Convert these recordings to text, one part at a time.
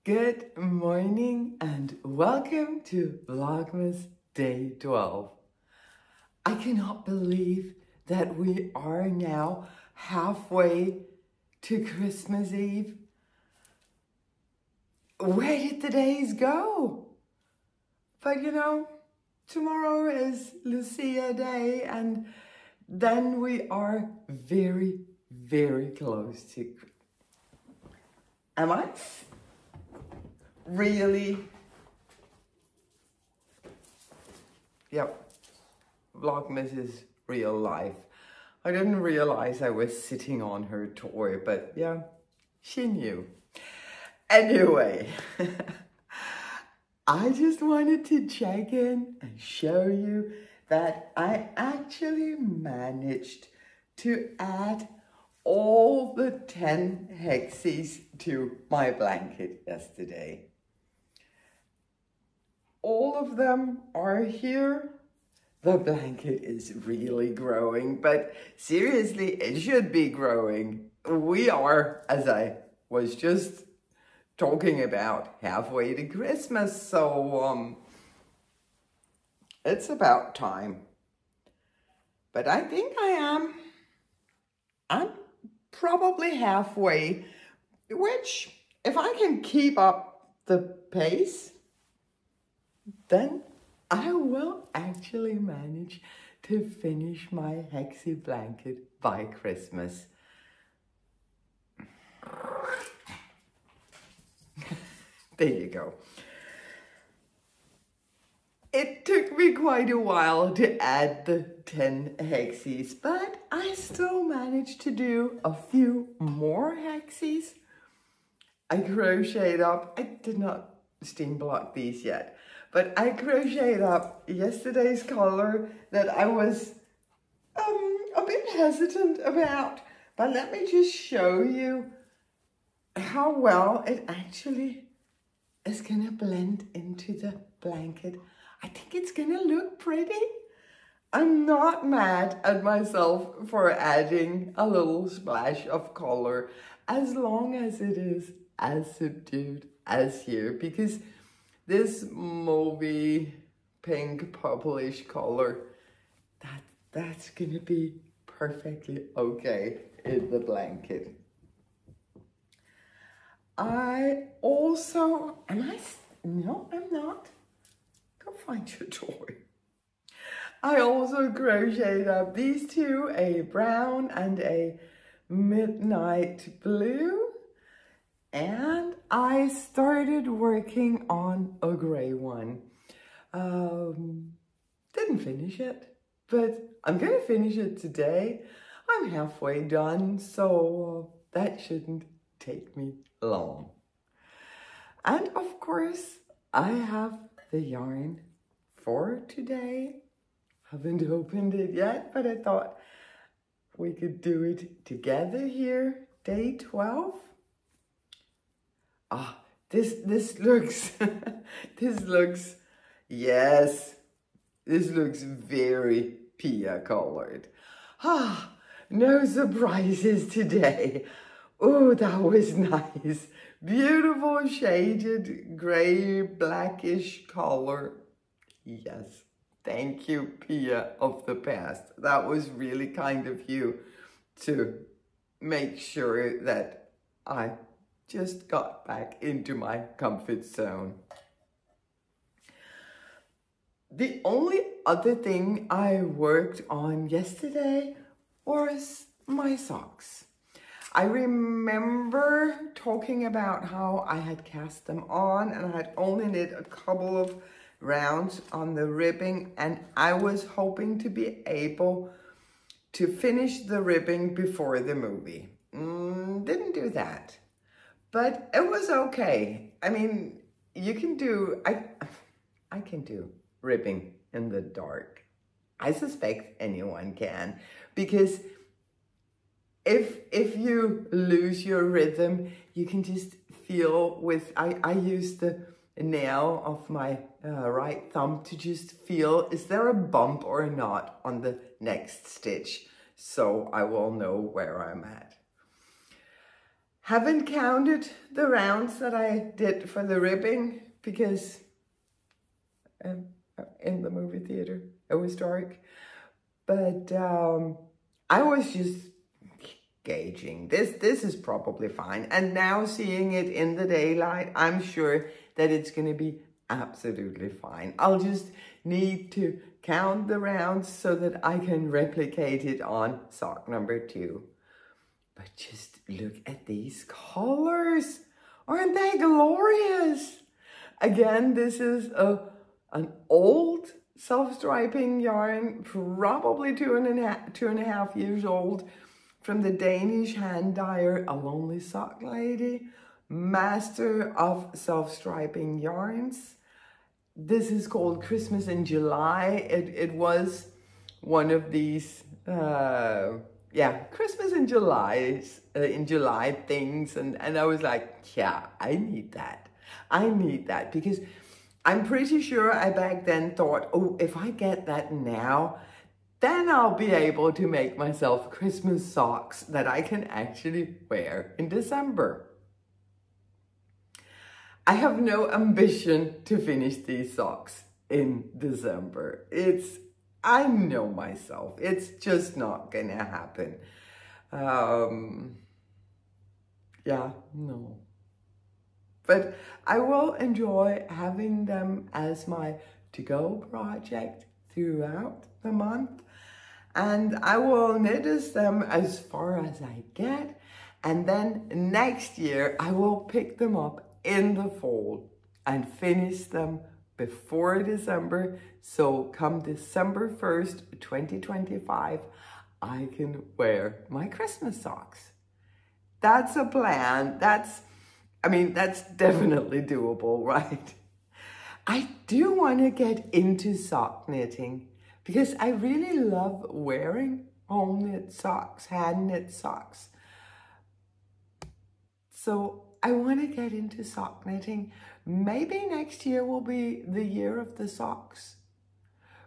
Good morning and welcome to Vlogmas Day 12. I cannot believe that we are now halfway to Christmas Eve. Where did the days go? But you know, tomorrow is Lucia Day and then we are very, very close to... Am I? Really? Yep, Vlogmas is real life. I didn't realize I was sitting on her toy, but yeah, she knew. Anyway, I just wanted to check in and show you that I actually managed to add all the 10 hexies to my blanket yesterday. All of them are here. The blanket is really growing, but seriously, it should be growing. We are, as I was just talking about, halfway to Christmas, so it's about time. But I think I'm probably halfway, which if I can keep up the pace, then I will actually manage to finish my hexie blanket by Christmas. There you go. It took me quite a while to add the 10 hexies, but I still managed to do a few more hexies. I crocheted up, I did not steam block these yet, but I crocheted up yesterday's color that I was a bit hesitant about. But let me just show you how well it actually is gonna blend into the blanket. I think it's gonna look pretty. I'm not mad at myself for adding a little splash of color as long as it is as subdued as here, because this mauvey pink purplish color, that's gonna be perfectly okay in the blanket. I also, no, I'm not. Go find your toy. I also crocheted up these two, a brown and a midnight blue. And I started working on a gray one. Didn't finish it, but I'm gonna finish it today. I'm halfway done, so that shouldn't take me long. And of course, I have the yarn for today. Haven't opened it yet, but I thought we could do it together here, day 12. Ah, this looks, yes, this looks very Pia colored. Ah, no surprises today. Oh, that was nice. Beautiful shaded gray blackish color. Yes, thank you, Pia of the past. That was really kind of you to make sure that I just got back into my comfort zone. The only other thing I worked on yesterday was my socks. I remember talking about how I had cast them on and I had only knit a couple of rounds on the ribbing, and I was hoping to be able to finish the ribbing before the movie. Didn't do that. But it was okay. I mean, you can do, I can do ribbing in the dark. I suspect anyone can, because if you lose your rhythm, you can just feel with, I use the nail of my right thumb to just feel, is there a bump or not on the next stitch? So I will know where I'm at. Haven't counted the rounds that I did for the ribbing because in the movie theater it was dark. But I was just gauging. This is probably fine. And now seeing it in the daylight, I'm sure that it's going to be absolutely fine. I'll just need to count the rounds so that I can replicate it on sock number 2. But just look at these colors. Aren't they glorious? Again, this is an old self-striping yarn, probably two and a half years old, from the Danish hand dyer, A Lonely Sock Lady, master of self-striping yarns. This is called Christmas in July. It was one of these, Christmas in July things. And I was like, yeah, I need that. I need that because I'm pretty sure I back then thought, oh, if I get that now, then I'll be able to make myself Christmas socks that I can actually wear in December. I have no ambition to finish these socks in December. I know myself, it's just not gonna happen. No. But I will enjoy having them as my to-go project throughout the month. And I will knit them as far as I get. And then next year, I will pick them up in the fall and finish them before December. So come December 1st, 2025, I can wear my Christmas socks. That's a plan. That's definitely doable, right? I do want to get into sock knitting because I really love wearing home knit socks, hand knit socks. So I want to get into sock knitting. Maybe next year will be the year of the socks.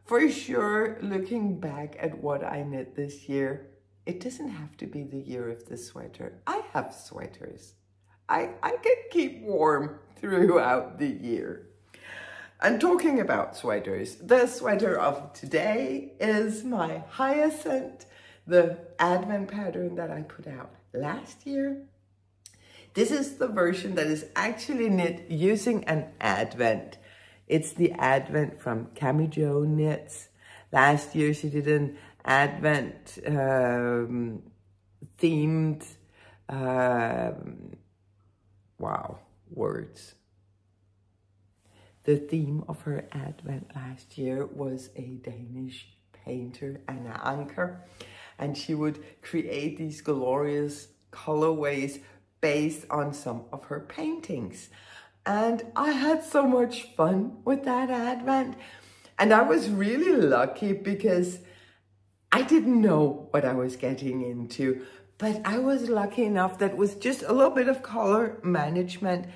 For sure, looking back at what I knit this year, it doesn't have to be the year of the sweater. I have sweaters. I can keep warm throughout the year. And talking about sweaters, the sweater of today is my Hyacinth, the Advent pattern that I put out last year. This is the version that is actually knit using an Advent. It's the Advent from Cami Jo Knits. Last year she did an Advent themed, The theme of her Advent last year was a Danish painter, Anna Anker, and she would create these glorious colorways based on some of her paintings. And I had so much fun with that Advent. And I was really lucky because I didn't know what I was getting into, but I was lucky enough that with just a little bit of color management,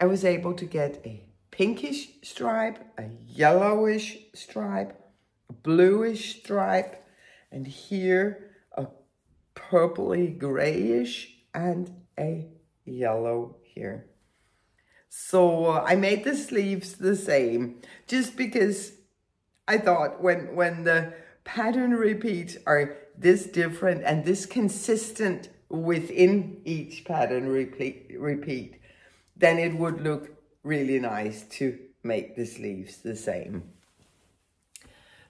I was able to get a pinkish stripe, a yellowish stripe, a bluish stripe, and here a purpley grayish and a yellow here. So I made the sleeves the same just because I thought when the pattern repeats are this different and this consistent within each pattern repeat, then it would look really nice to make the sleeves the same.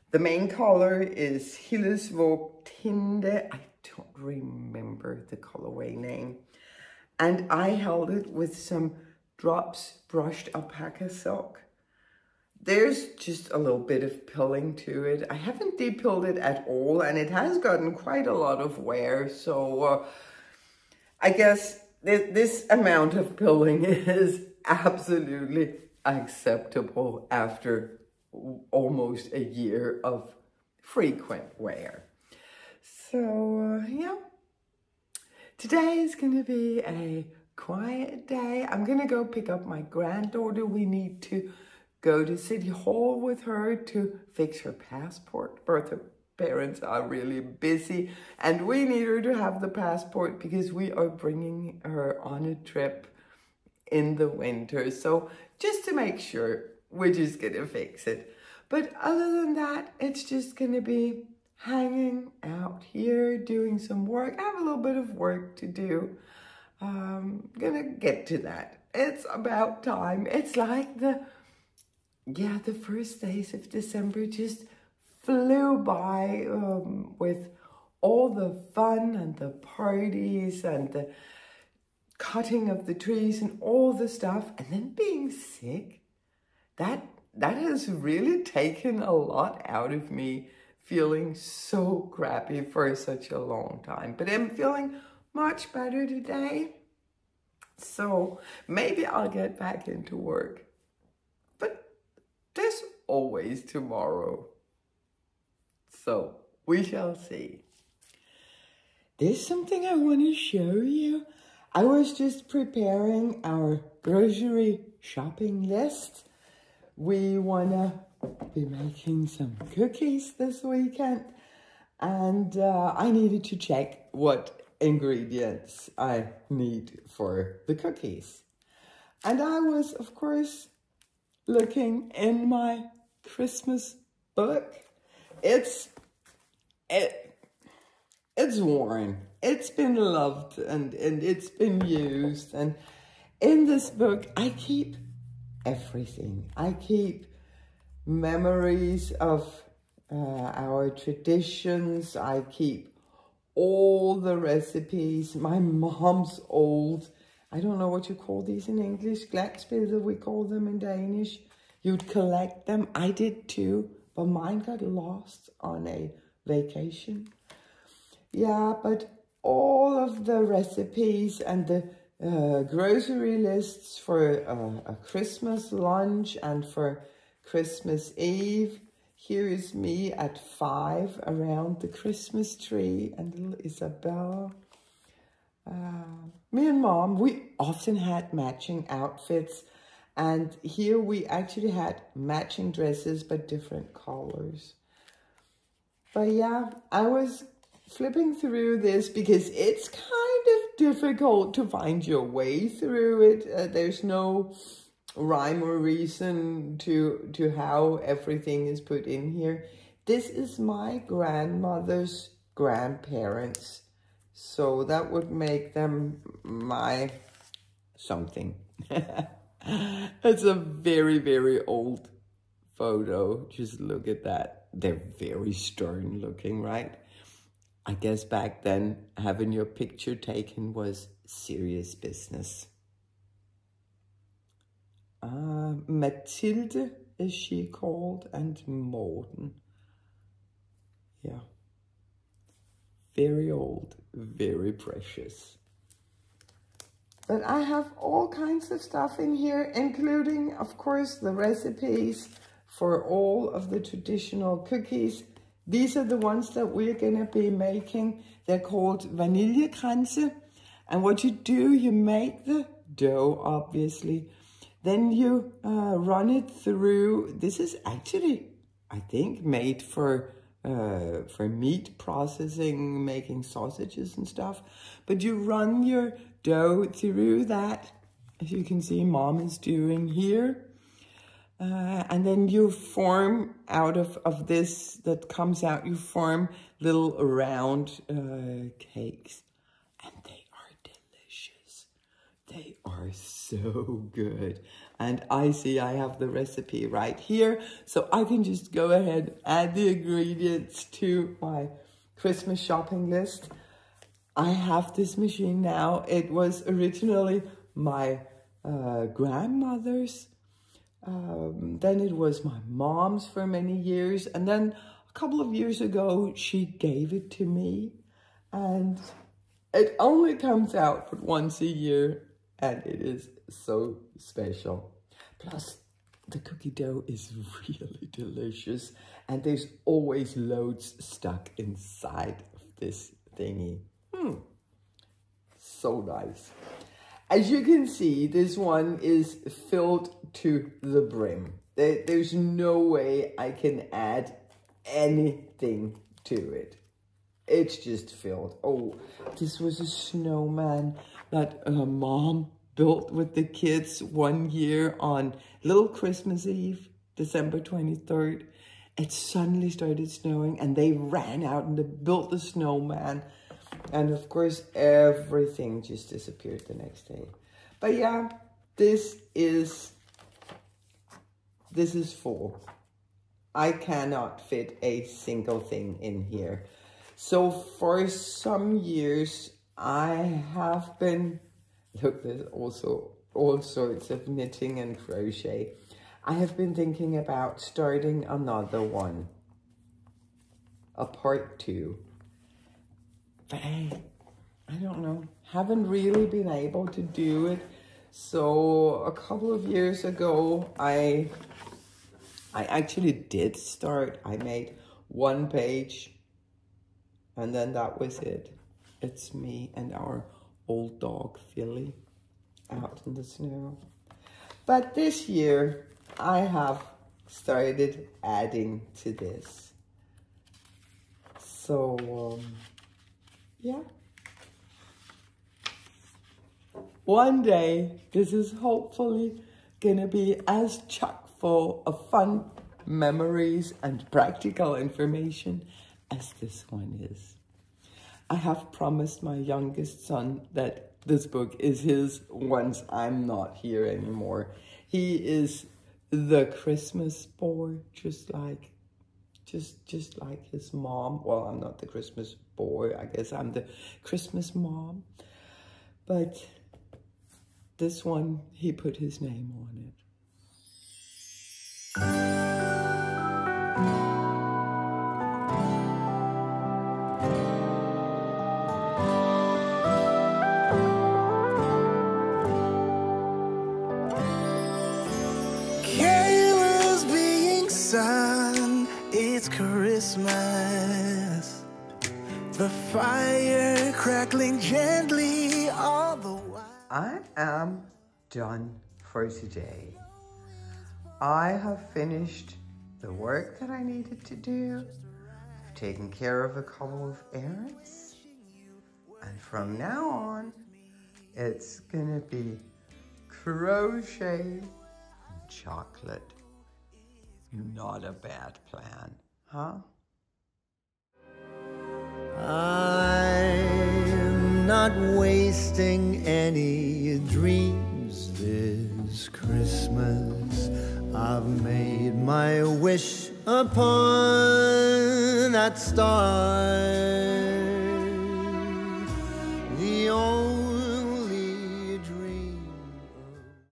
The main color is Hillesvåg Tinde. I don't remember the colorway name. And I held it with some drops brushed alpaca silk. There's just a little bit of pilling to it. I haven't de-pilled it at all, and it has gotten quite a lot of wear. So I guess this amount of pilling is absolutely acceptable after almost a year of frequent wear. So yeah, today is going to be a quiet day. I'm going to go pick up my granddaughter. We need to go to City Hall with her to fix her passport, birth parents are really busy, and we need her to have the passport because we are bringing her on a trip in the winter. So just to make sure, we're just gonna fix it. But other than that, it's just gonna be hanging out here, doing some work. I have a little bit of work to do. Gonna get to that. It's about time. It's like the first days of December just flew by with all the fun and the parties and the cutting of the trees and all the stuff. And then being sick, that has really taken a lot out of me, feeling so crappy for such a long time. But I'm feeling much better today. So maybe I'll get back into work. But there's always tomorrow. So we shall see. There's something I want to show you. I was just preparing our grocery shopping list. We want to be making some cookies this weekend. And I needed to check what ingredients I need for the cookies. And I was, of course, looking in my Christmas book. It's worn. It's been loved and it's been used. And in this book, I keep everything. I keep memories of our traditions. I keep all the recipes. My mom's old, I don't know what you call these in English, glatsbilder we call them in Danish. You'd collect them. I did too, but mine got lost on a vacation. Yeah, but all of the recipes and the grocery lists for a Christmas lunch and for Christmas Eve. Here is me at 5 around the Christmas tree and little Isabella. Me and Mom, we often had matching outfits. And here we actually had matching dresses, but different colors. But yeah, I was flipping through this because it's kind of difficult to find your way through it. There's no rhyme or reason to how everything is put in here. This is my grandmother's grandparents, so that would make them my something. It's a very, very old photo. Just look at that. They're very stern looking, right? I guess back then, having your picture taken was serious business. Mathilde is she called, and Morten. Yeah. Very old, very precious. But I have all kinds of stuff in here, including, of course, the recipes for all of the traditional cookies. These are the ones that we're going to be making. They're called vanillekranse. And what you do, you make the dough, obviously. Then you run it through. This is actually, I think, made for meat processing, making sausages and stuff. But you run your dough through that, as you can see Mom is doing here. And then you form out of this that comes out, you form little round cakes. And they are delicious. They are so good. And I see I have the recipe right here. So I can just go ahead, add the ingredients to my Christmas shopping list. I have this machine now. It was originally my grandmother's. Then it was my mom's for many years. And then a couple of years ago, she gave it to me. And it only comes out but once a year. And it is so special. Plus, the cookie dough is really delicious. And there's always loads stuck inside of this thingy. So nice. As you can see, this one is filled to the brim. There's no way I can add anything to it. It's just filled. Oh, this was a snowman that Mom built with the kids one year on little Christmas Eve, December 23rd. It suddenly started snowing and they ran out and they built the snowman. And of course, everything just disappeared the next day. But yeah, this is full. I cannot fit a single thing in here. So for some years, I have been, look, there's also all sorts of knitting and crochet. I have been thinking about starting another one, a part 2. But I don't know, haven't really been able to do it. So a couple of years ago, I actually did start. I made 1 page and then that was it. It's me and our old dog, Philly, out in the snow. But this year, I have started adding to this. So, yeah. One day, this is hopefully gonna be as chock full of fun memories and practical information as this one is. I have promised my youngest son that this book is his once I'm not here anymore. He is the Christmas boy, just like his mom. Well, I'm not the Christmas boy. I guess I'm the Christmas mom. But this one, he put his name on it. It's Christmas, the fire crackling gently all the while. I am done for today. I have finished the work that I needed to do. I've taken care of a couple of errands. And from now on, it's gonna be crochet and chocolate. Not a bad plan, huh? I'm not wasting any dreams this Christmas. I've made my wish upon that star.